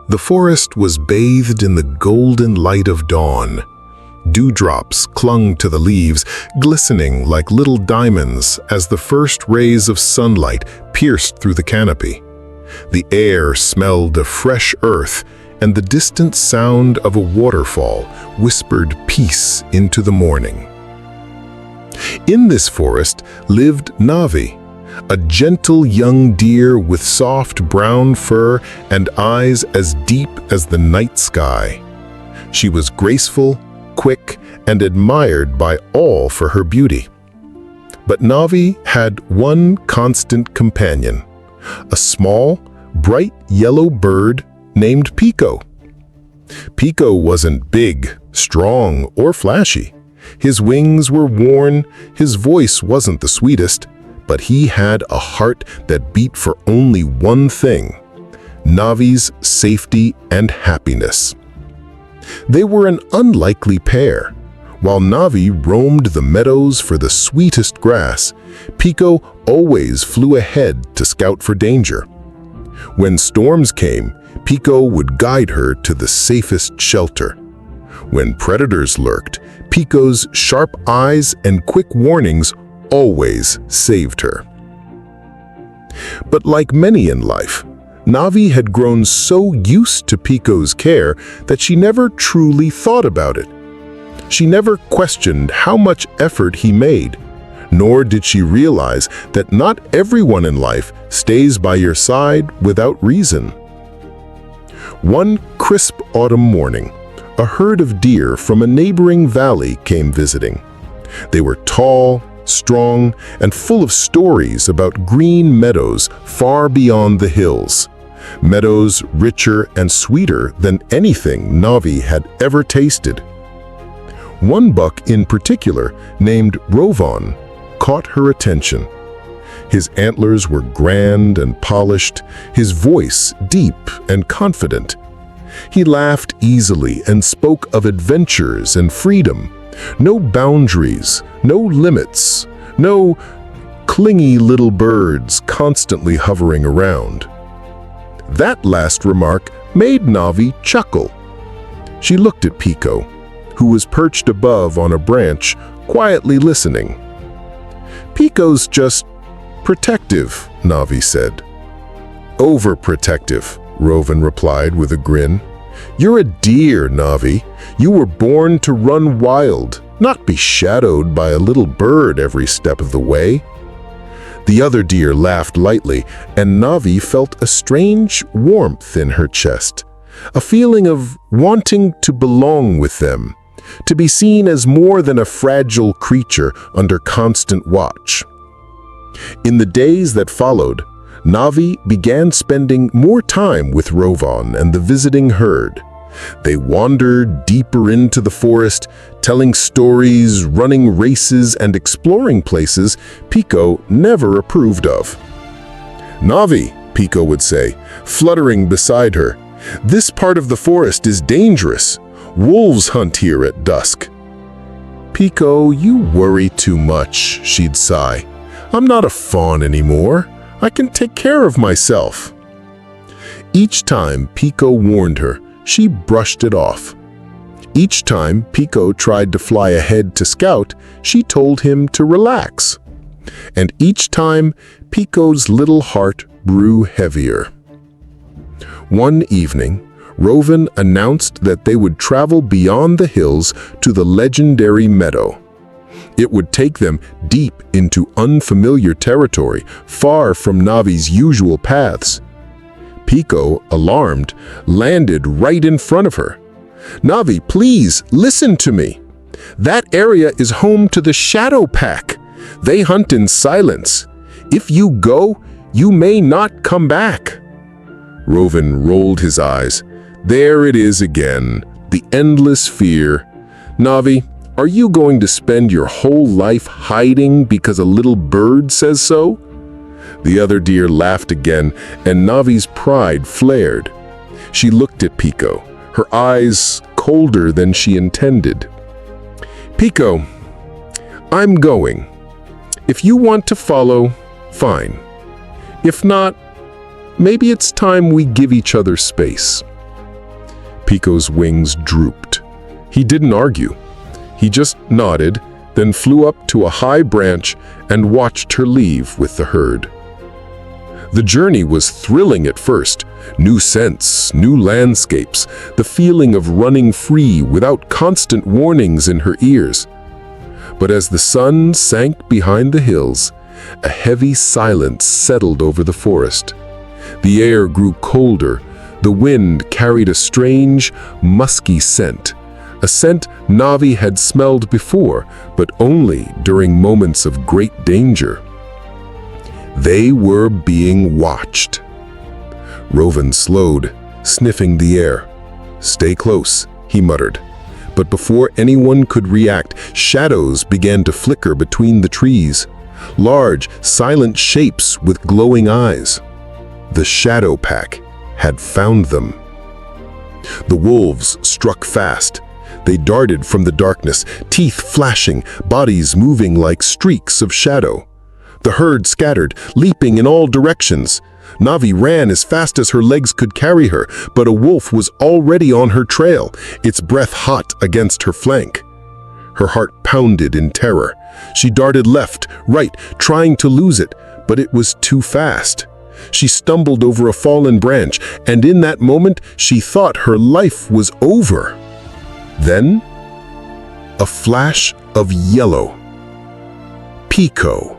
The forest was bathed in the golden light of dawn. Dewdrops clung to the leaves, glistening like little diamonds as the first rays of sunlight pierced through the canopy. The air smelled of fresh earth, and the distant sound of a waterfall whispered peace into the morning. In this forest lived Navi, a gentle young deer with soft brown fur and eyes as deep as the night sky. She was graceful, quick, and admired by all for her beauty. But Navi had one constant companion, a small, bright yellow bird named Pico. Pico wasn't big, strong, or flashy. His wings were worn, his voice wasn't the sweetest, but he had a heart that beat for only one thing: Navi's safety and happiness. They were an unlikely pair. While Navi roamed the meadows for the sweetest grass, Pico always flew ahead to scout for danger. When storms came, Pico would guide her to the safest shelter. When predators lurked, Pico's sharp eyes and quick warnings always saved her. But like many in life, Navi had grown so used to Pico's care that she never truly thought about it. She never questioned how much effort he made, nor did she realize that not everyone in life stays by your side without reason. One crisp autumn morning, a herd of deer from a neighboring valley came visiting. They were tall, strong, and full of stories about green meadows far beyond the hills. Meadows richer and sweeter than anything Navi had ever tasted. One buck in particular, named Rovan, caught her attention. His antlers were grand and polished, his voice deep and confident. He laughed easily and spoke of adventures and freedom. No boundaries, no limits, no clingy little birds constantly hovering around. That last remark made Navi chuckle. She looked at Pico, who was perched above on a branch, quietly listening. "Pico's just protective," Navi said. "Overprotective," Rovan replied with a grin. "You're a deer, Navi. You were born to run wild, not be shadowed by a little bird every step of the way." The other deer laughed lightly, and Navi felt a strange warmth in her chest, a feeling of wanting to belong with them, to be seen as more than a fragile creature under constant watch. In the days that followed, Navi began spending more time with Rovan and the visiting herd. They wandered deeper into the forest, telling stories, running races, and exploring places Pico never approved of. "Navi," Pico would say, fluttering beside her, "this part of the forest is dangerous. Wolves hunt here at dusk." "Pico, you worry too much," she'd sigh. "I'm not a fawn anymore. I can take care of myself." Each time Pico warned her, she brushed it off. Each time Pico tried to fly ahead to scout, she told him to relax. And each time, Pico's little heart grew heavier. One evening, Rovan announced that they would travel beyond the hills to the legendary meadow. It would take them deep into unfamiliar territory, far from Navi's usual paths. Pico, alarmed, landed right in front of her. "Navi, please, listen to me. That area is home to the Shadow Pack. They hunt in silence. If you go, you may not come back." Rovan rolled his eyes. There it is again, the endless fear. "Navi, are you going to spend your whole life hiding because a little bird says so?" The other deer laughed again, and Navi's pride flared. She looked at Pico, her eyes colder than she intended. "Pico, I'm going. If you want to follow, fine. If not, maybe it's time we give each other space." Pico's wings drooped. He didn't argue. He just nodded, then flew up to a high branch and watched her leave with the herd. The journey was thrilling at first. New scents, new landscapes, the feeling of running free without constant warnings in her ears. But as the sun sank behind the hills, a heavy silence settled over the forest. The air grew colder. The wind carried a strange, musky scent. A scent Navi had smelled before, but only during moments of great danger. They were being watched. Rovan slowed, sniffing the air. "Stay close," he muttered. But before anyone could react, shadows began to flicker between the trees. Large, silent shapes with glowing eyes. The Shadow Pack had found them. The wolves struck fast. They darted from the darkness, teeth flashing, bodies moving like streaks of shadow. The herd scattered, leaping in all directions. Navi ran as fast as her legs could carry her, but a wolf was already on her trail, its breath hot against her flank. Her heart pounded in terror. She darted left, right, trying to lose it, but it was too fast. She stumbled over a fallen branch, and in that moment, she thought her life was over. Then, a flash of yellow. Pico.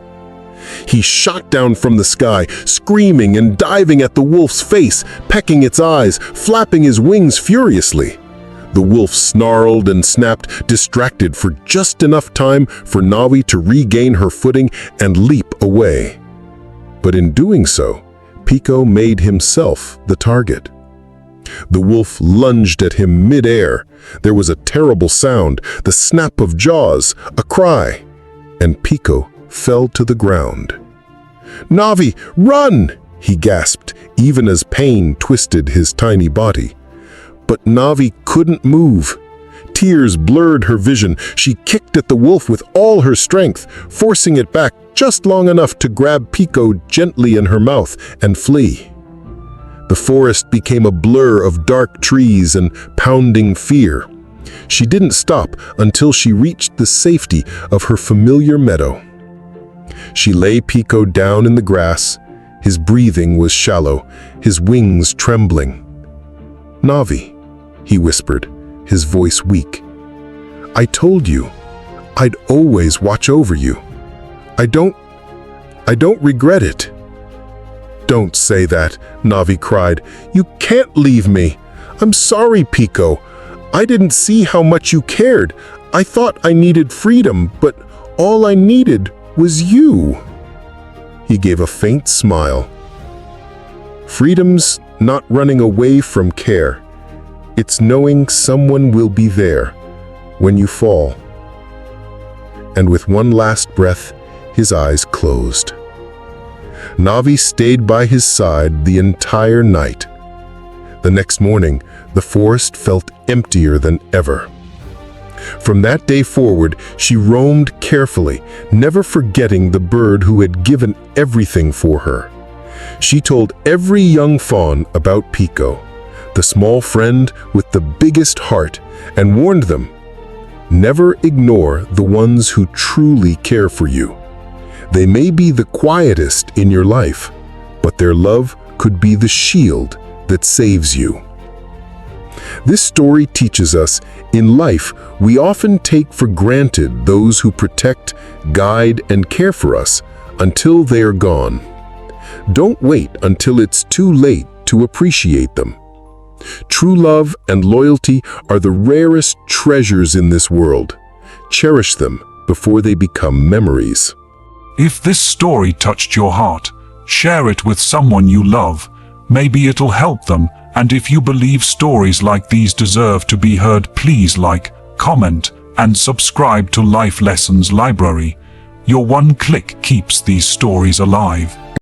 He shot down from the sky, screaming and diving at the wolf's face, pecking its eyes, flapping his wings furiously. The wolf snarled and snapped, distracted for just enough time for Navi to regain her footing and leap away. But in doing so, Pico made himself the target. The wolf lunged at him mid-air. There was a terrible sound, the snap of jaws, a cry, and Pico fell to the ground. "Navi, run!" he gasped, even as pain twisted his tiny body. But Navi couldn't move. Tears blurred her vision. She kicked at the wolf with all her strength, forcing it back just long enough to grab Pico gently in her mouth and flee. The forest became a blur of dark trees and pounding fear. She didn't stop until she reached the safety of her familiar meadow. She lay Pico down in the grass. His breathing was shallow, his wings trembling. "Navi," he whispered, his voice weak. "I told you, I'd always watch over you. I don't regret it." "Don't say that," Navi cried. "You can't leave me. I'm sorry, Pico. I didn't see how much you cared. I thought I needed freedom, but all I needed was you." He gave a faint smile. Freedom's not running away from care. It's knowing someone will be there when you fall. And with one last breath, his eyes closed. Navi stayed by his side the entire night. The next morning, the forest felt emptier than ever. From that day forward, she roamed carefully, never forgetting the bird who had given everything for her. She told every young fawn about Pico, the small friend with the biggest heart, and warned them, never ignore the ones who truly care for you. They may be the quietest in your life, but their love could be the shield that saves you. This story teaches us, in life, we often take for granted those who protect, guide, and care for us until they are gone. Don't wait until it's too late to appreciate them. True love and loyalty are the rarest treasures in this world. Cherish them before they become memories. If this story touched your heart, share it with someone you love. Maybe it'll help them. And if you believe stories like these deserve to be heard, please like, comment, and subscribe to Life Lessons Library. Your one click keeps these stories alive.